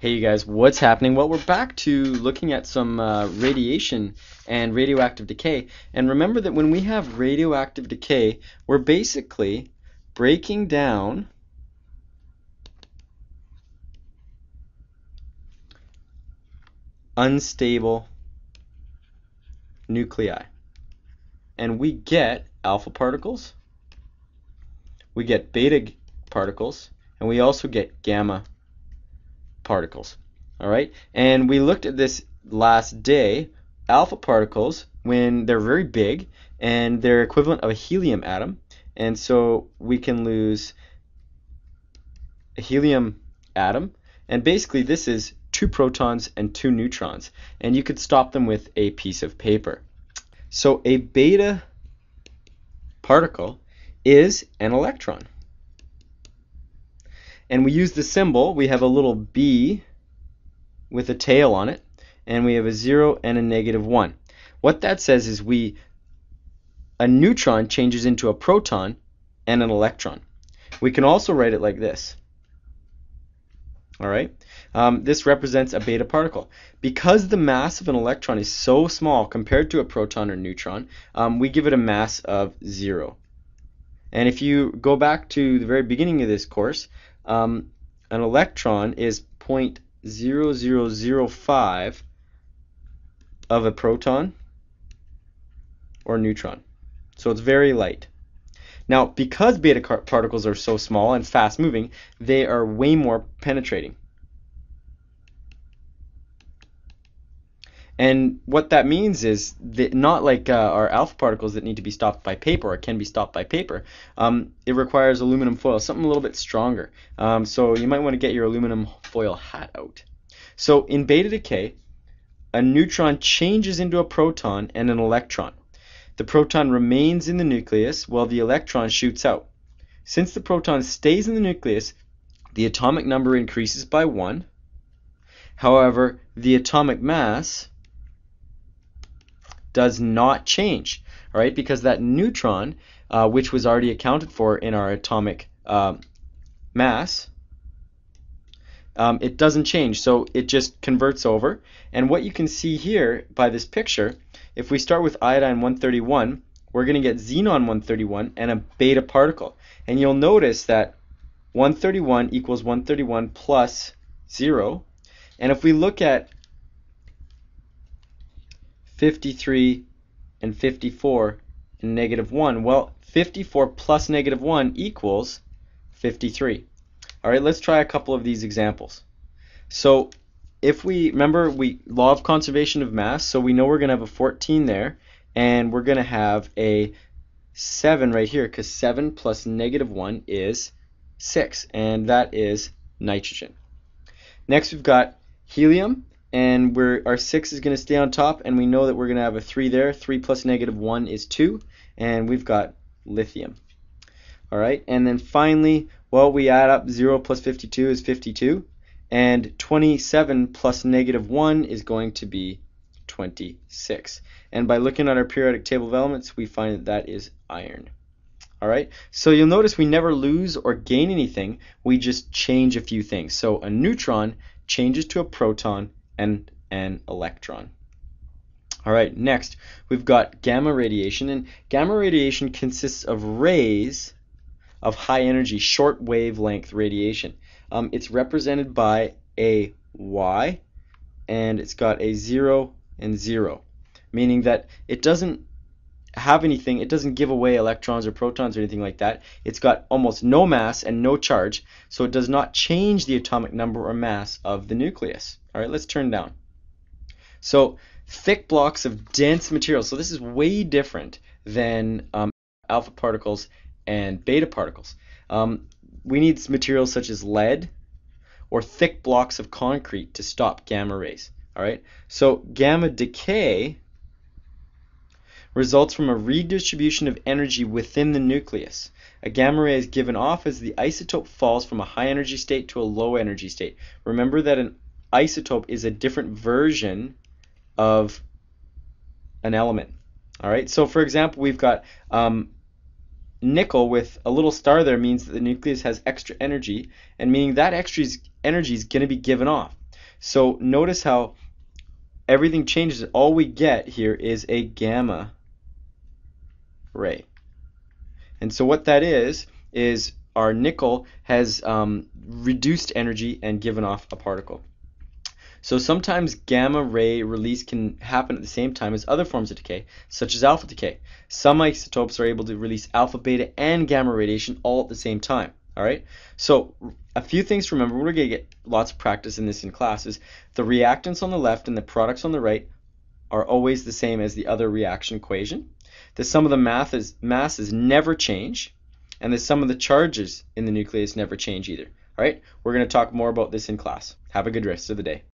Hey you guys, what's happening? Well, we're back to looking at some radiation and radioactive decay. And remember that when we have radioactive decay, we're basically breaking down unstable nuclei. And we get alpha particles, we get beta particles, and we also get gamma particles. All right, and we looked at this last day. Alpha particles, when they're very big and they're equivalent of a helium atom, and so we can lose a helium atom, and basically this is 2 protons and 2 neutrons, and you could stop them with a piece of paper. So a beta particle is an electron. And we use the symbol. We have a little b with a tail on it, and we have a 0 and a -1. What that says is a neutron changes into a proton and an electron. We can also write it like this. All right, this represents a beta particle. Because the mass of an electron is so small compared to a proton or neutron, we give it a mass of 0. And if you go back to the very beginning of this course, an electron is 0.0005 of a proton or neutron. So it's very light. Now, because beta particles are so small and fast moving, they are way more penetrating. And what that means is that not like our alpha particles that need to be stopped by paper or can be stopped by paper. It requires aluminum foil, something a little bit stronger. So you might want to get your aluminum foil hat out. So in beta decay, a neutron changes into a proton and an electron. The proton remains in the nucleus while the electron shoots out. Since the proton stays in the nucleus, the atomic number increases by 1. However, the atomic mass does not change, all right, because that neutron, which was already accounted for in our atomic mass, it doesn't change, so it just converts over. And what you can see here by this picture, if we start with iodine 131, we're going to get xenon 131 and a beta particle. And you'll notice that 131 equals 131 plus 0. And if we look at 53 and 54 and -1, well, 54 plus -1 equals 53. All right, let's try a couple of these examples. So if we remember, law of conservation of mass, so we know we're going to have a 14 there, and we're going to have a 7 right here, because 7 plus -1 is 6, and that is nitrogen. Next we've got helium, and our 6 is going to stay on top, and we know that we're going to have a 3 there. 3 plus -1 is 2, and we've got lithium. All right, and then finally, well, we add up 0 plus 52 is 52, and 27 plus -1 is going to be 26. And by looking at our periodic table of elements, we find that that is iron. All right, so you'll notice we never lose or gain anything, we just change a few things. So a neutron changes to a proton and an electron. All right, next we've got gamma radiation, and gamma radiation consists of rays of high energy, short wavelength radiation. It's represented by a Y, and it's got a 0 and 0, meaning that it doesn't have anything, it doesn't give away electrons or protons or anything like that. It's got almost no mass and no charge, so it does not change the atomic number or mass of the nucleus. All right, let's turn down. So thick blocks of dense material. So this is way different than alpha particles and beta particles. We need materials such as lead or thick blocks of concrete to stop gamma rays. All right, so gamma decay results from a redistribution of energy within the nucleus. A gamma ray is given off as the isotope falls from a high energy state to a low energy state. Remember that an isotope is a different version of an element. All right, so for example, we've got nickel with a little star there means that the nucleus has extra energy, and meaning that extra energy is going to be given off. So notice how everything changes. All we get here is a gamma ray. And so what that is our nickel has reduced energy and given off a particle. So sometimes gamma ray release can happen at the same time as other forms of decay, such as alpha decay. Some isotopes are able to release alpha, beta, and gamma radiation all at the same time. All right. So a few things to remember. We're going to get lots of practice in this in class. Is the reactants on the left and the products on the right are always the same as the other reaction equation. The sum of the masses never change, and the sum of the charges in the nucleus never change either. All right. We're going to talk more about this in class. Have a good rest of the day.